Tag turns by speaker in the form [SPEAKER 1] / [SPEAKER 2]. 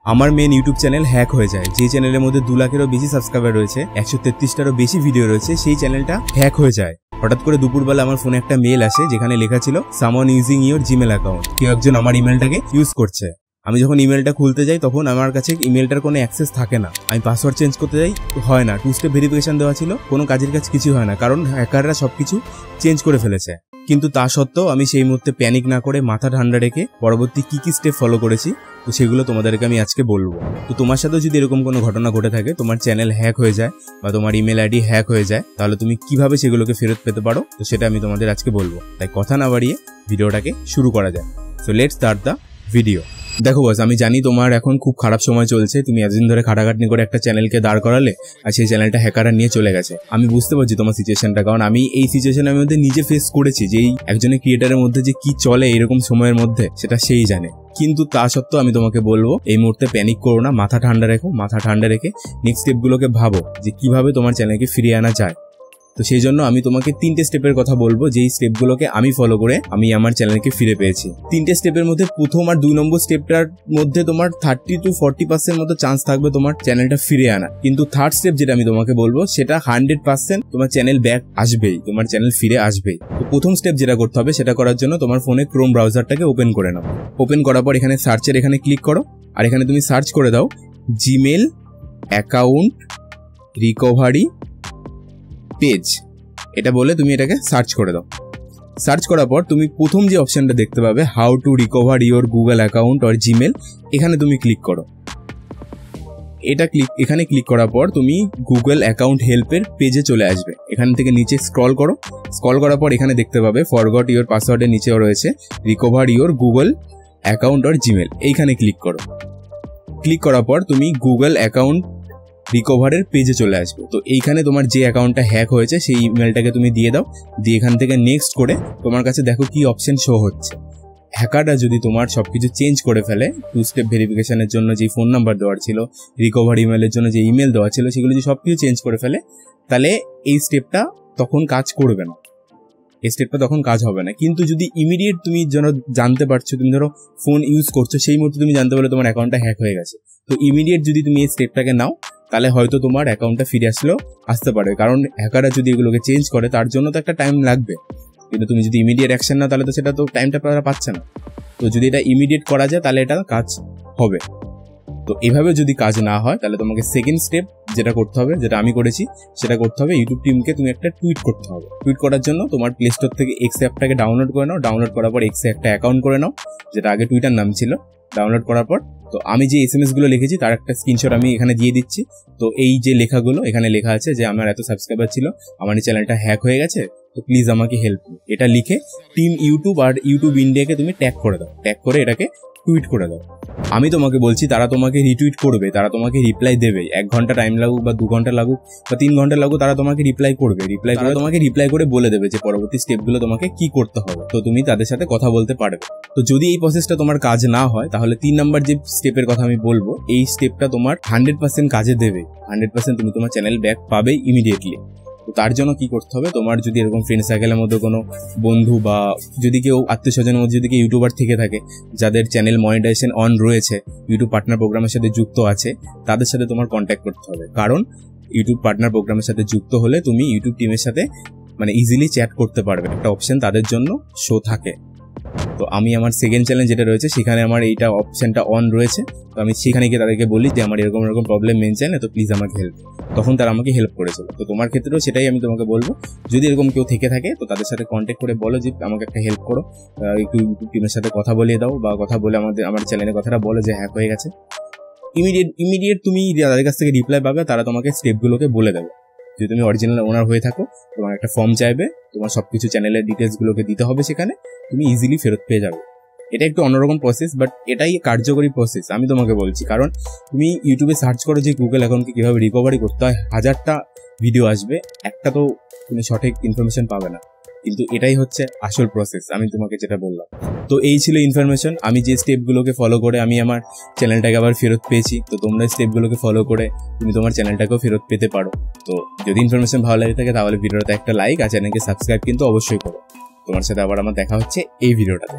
[SPEAKER 1] আমার main YouTube channel hack হয়ে যায়। যে চ্যানেলের মধ্যে 2 লাখেরও বেশি সাবস্ক্রাইবার রয়েছে, 133টারও বেশি ভিডিও রয়েছে, সেই চ্যানেলটা হ্যাক হয়ে যায়। হঠাৎ করে দুপুরবেলা আমার ফোনে একটা মেল আসে যেখানে লেখা ছিল someone using your Gmail account. কেউ একজন আমার ইমেলটাকে ইউজ করছে। আমি যখন ইমেলটা খুলতে যাই তখন আমার কাছে ইমেলটার কোনো অ্যাক্সেস থাকে না। আমি পাসওয়ার্ড চেঞ্জ করতে যাই, হয় না। 2 স্টেপ ভেরিফিকেশন দেওয়া ছিল, কোনো কাজের কাজ কিছু হয় না, কারণ হ্যাকাররা সবকিছু চেঞ্জ করে ফেলেছে। কিন্তু তা সত্ত্বেও আমি সেই মুহূর্তে প্যানিক না করে মাথা ঠান্ডা রেখে পরবর্তী কি স্টেপ ফলো করেছি, তো সেগুলো তোমাদেরকে আমি আজকে বলবো। তো তোমার সাথেও যদি এরকম কোনো ঘটনা ঘটে থাকে, তোমার চ্যানেল হ্যাক হয়ে যায় বা তোমার ইমেল আইডি হ্যাক হয়ে যায়, তাহলে তুমি কিভাবে সেগুলোকে ফেরত পেতে পারো, তো সেটা আমি তোমাদের আজকে বলবো। তাই কথা না বাড়িয়ে ভিডিওটাকে শুরু করা যায়। So let's start the video. দেখো বস, আমি জানি তোমার এখন খুব খারাপ সময় চলছে। তুমি এতদিন ধরে খাটাখাটনি করে একটা চ্যানেলকে দাঁড় করালে, আর সেই চ্যানেলটা হ্যাকাররা নিয়ে চলে গেছে। আমি বুঝতে পারছি তোমার সিচুয়েশনটা, কারণ আমি এই সিচুয়েশনের মধ্যে নিজে ফেস করেছি। যে একজনের ক্রিয়েটারের মধ্যে যে কি চলে এরকম সময়ের মধ্যে, সেটা সেই জানে। কিন্তু তা সত্ত্বেও আমি তোমাকে বলবো, এই মুহূর্তে প্যানিক করো না, মাথা ঠান্ডা রেখো। মাথা ঠান্ডা রেখে নেক্সট স্টেপগুলোকে ভাবো যে কিভাবে তোমার চ্যানেলকে ফিরিয়ে আনা যায়। তো সেই জন্য আমি তোমাকে 3টে স্টেপের কথা বলবো, যেই স্টেপগুলোকে আমি ফলো করে আমি আমার চ্যানেলকে ফিরে পেয়েছি। 3টে স্টেপের মধ্যে প্রথম আর 2 নম্বর স্টেপটার মধ্যে তোমার 30 to 40% মতো চান্স থাকবে তোমার চ্যানেলটা ফিরে আনা। কিন্তু থার্ড স্টেপ যেটা আমি তোমাকে বলবো, সেটা 100% তোমার চ্যানেল ব্যাক আসবেই, তোমার চ্যানেল ফিরে আসবেই। তো প্রথম স্টেপ যেটা করতে হবে, সেটা করার জন্য তোমার ফোনে ক্রোম ব্রাউজারটাকে ওপেন করে নাও। ওপেন করার পর এখানে সার্চের এখানে ক্লিক করো, আর এখানে তুমি সার্চ করে দাও জিমেল অ্যাকাউন্ট রিকভারি পেজ। এটা বলে তুমি এটাকে সার্চ করে দাও। সার্চ করার পর তুমি প্রথম যে অপশনটা দেখতে পাবে, how to recover your Google account or Gmail, এখানে তুমি ক্লিক করো। এখানে ক্লিক করার পর তুমি গুগল অ্যাকাউন্ট হেল্পের পেজে চলে আসবে। এখান থেকে নিচে স্ক্রল করো। স্ক্রল করার পর এখানে দেখতে পাবে ফরগট ইওর পাসওয়ার্ডের নিচেও রয়েছে recover your Google account or Gmail. এইখানে ক্লিক করো। ক্লিক করার পর তুমি গুগল অ্যাকাউন্ট রিকভারের পেজে চলে আসবে। তো এইখানে তোমার যে অ্যাকাউন্টটা হ্যাক হয়েছে সেই ইমেলটাকে তুমি দিয়ে দাও। দিয়ে এখান থেকে নেক্সট করে তোমার কাছে দেখো কি অপশন শো হচ্ছে। হ্যাকাররা যদি তোমার সবকিছু চেঞ্জ করে ফেলে, 2 স্টেপ ভেরিফিকেশনের জন্য যে ফোন নাম্বার দেওয়ার ছিল, রিকভার ইমেলের জন্য যে ইমেল দেওয়া ছিল, সেগুলো যদি সবকিছু চেঞ্জ করে ফেলে, তাহলে এই স্টেপটা তখন কাজ করবে না, এই স্টেপটা তখন কাজ হবে না। কিন্তু যদি ইমিডিয়েট তুমি যেন জানতে পারছো, তুমি ধরো ফোন ইউজ করছো, সেই মুহূর্তে তুমি জানতে পারলে তোমার অ্যাকাউন্টটা হ্যাক হয়ে গেছে, তো ইমিডিয়েট যদি তুমি এই স্টেপটাকে নাও, তাহলে হয়তো তোমার অ্যাকাউন্টটা ফিরে আসতে পারে। কারণ হ্যাকাররা যদি এগুলোকে চেঞ্জ করে, তার জন্য তো একটা টাইম লাগবে। কিন্তু তুমি যদি ইমিডিয়েট অ্যাকশন নাও, তাহলে তো সেটা তো টাইমটা পাচ্ছে না। তো যদি এটা ইমিডিয়েট করা যায়, তাহলে এটা কাজ হবে। তো এভাবে যদি কাজ না হয়, তাহলে তোমাকে সেকেন্ড স্টেপ যেটা করতে হবে, যেটা আমি করেছি, সেটা করতে হবে, ইউটিউব টিমকে তুমি একটা টুইট করতে হবে। টুইট করার জন্য তোমার প্লে স্টোর থেকে এক্স অ্যাপটাকে ডাউনলোড করে নাও। ডাউনলোড করার পর এক্সে একটা অ্যাকাউন্ট করে নাও, যেটা আগে টুইটার নাম ছিল। ডাউনলোড করার পর তো আমি যে SMS গুলো লিখেছি তার একটা স্ক্রিনশট আমি এখানে দিয়ে দিচ্ছি। তো এই যে লেখাগুলো, এখানে লেখা আছে যে আমার এত সাবস্ক্রাইবার ছিল, আমার এই চ্যানেলটা হ্যাক হয়ে গেছে, তো প্লিজ আমাকে হেল্প করুন। এটা লিখে টিম ইউটিউব আর ইউটিউব ইন্ডিয়াকে তুমি ট্যাগ করে দাও। ট্যাগ করে এটাকে টুইট করে দাও। আমি তোমাকে বলছি, তারা তোমাকে রিটুইট করবে, তারা তোমাকে রিপ্লাই দেবে। 1 ঘন্টা টাইম লাগুক বা 2 ঘন্টা লাগুক বা 3 ঘন্টা লাগুক, তারা তোমাকে রিপ্লাই করবে। রিপ্লাই করে বলে দেবে যে পরবর্তী স্টেপগুলো তোমাকে কি করতে হবে। তো তুমি তাদের সাথে কথা বলতে পারবে। তো যদি এই প্রসেসটা তোমার কাজ না হয়, তাহলে 3 নাম্বার যে স্টেপের কথা আমি বলবো, এই স্টেপটা তোমার 100% কাজে দেবে। 100% তুমি তোমার চ্যানেল ব্যাক পাবে ইমিডিয়েটলি। তো তার জন্য কি করতে হবে, তোমার যদি এরকম ফ্রেন্ড সার্কেলের মধ্যে কোনো বন্ধু বা যদি কেউ আত্মীয় স্বজনের মধ্যে যদি কেউ ইউটিউবার থেকে থাকে, যাদের চ্যানেল মনিটাইজেশন অন রয়েছে, ইউটিউব পার্টনার প্রোগ্রামের সাথে যুক্ত আছে, তাদের সাথে তোমার কন্ট্যাক্ট করতে হবে। কারণ ইউটিউব পার্টনার প্রোগ্রামের সাথে যুক্ত হলে তুমি ইউটিউব টিমের সাথে ইজিলি চ্যাট করতে পারবে। একটা অপশন তাদের জন্য শো থাকে। তো আমি আমার সেকেন্ড চ্যানেল যেটা রয়েছে, সেখানে আমার এইটা অপশনটা অন রয়েছে। তো আমি সেখানে গিয়ে তাদেরকে বলি যে আমার এরকম প্রবলেম মেন চ্যানেল, তো প্লিজ আমাকে হেল্প। তখন তারা আমাকে হেল্প করেছিল। তো তোমার ক্ষেত্রেও সেটাই আমি তোমাকে বলবো, যদি এরকম কেউ থেকে থাকে, তো তাদের সাথে কন্ট্যাক্ট করে বলো যে আমাকে একটা হেল্প করো, একটু ইউটিউব টিমের সাথে কথা বলিয়ে দাও, বা কথা বলে আমার চ্যানেলের কথাটা বলো যে হ্যাক হয়ে গেছে। ইমিডিয়েট তুমি তাদের কাছ থেকে রিপ্লাই পাবে, তারা তোমাকে স্টেপগুলোকে বলে দেবে। যদি তুমি অরিজিনাল ওনার হয়ে থাকো, তোমার একটা ফর্ম চাইবে, তোমার সবকিছু চ্যানেলের ডিটেলসগুলোকে দিতে হবে, সেখানে তুমি ইজিলি ফেরত পেয়ে যাবে। এটা একটু অন্যরকম প্রসেস, বাট এটাই কার্যকরী প্রসেস আমি তোমাকে বলছি। কারণ তুমি ইউটিউবে সার্চ করো যে গুগল অ্যাকাউন্টকে কীভাবে রিকভারি করতে হয়, 1000টা ভিডিও আসবে, একটা তো তুমি সঠিক ইনফরমেশন পাবে না। কিন্তু এটাই হচ্ছে আসল প্রসেস, আমি তোমাকে যেটা বললাম। তো এই ছিল ইনফরমেশন। আমি যে স্টেপগুলোকে ফলো করে আমি আমার চ্যানেলটাকে আবার ফেরত পেয়েছি। তো তোমরা স্টেপগুলোকে ফলো করে তুমি তোমার চ্যানেলটাকেও ফেরত পেতে পারো। তো যদি ইনফরমেশন ভালো লাগে থাকে, তাহলে ভিডিওতে একটা লাইক আর চ্যানেলকে সাবস্ক্রাইব কিন্তু অবশ্যই করো। তোমার সাথে আবার আমার দেখা হচ্ছে এই ভিডিওটাতে।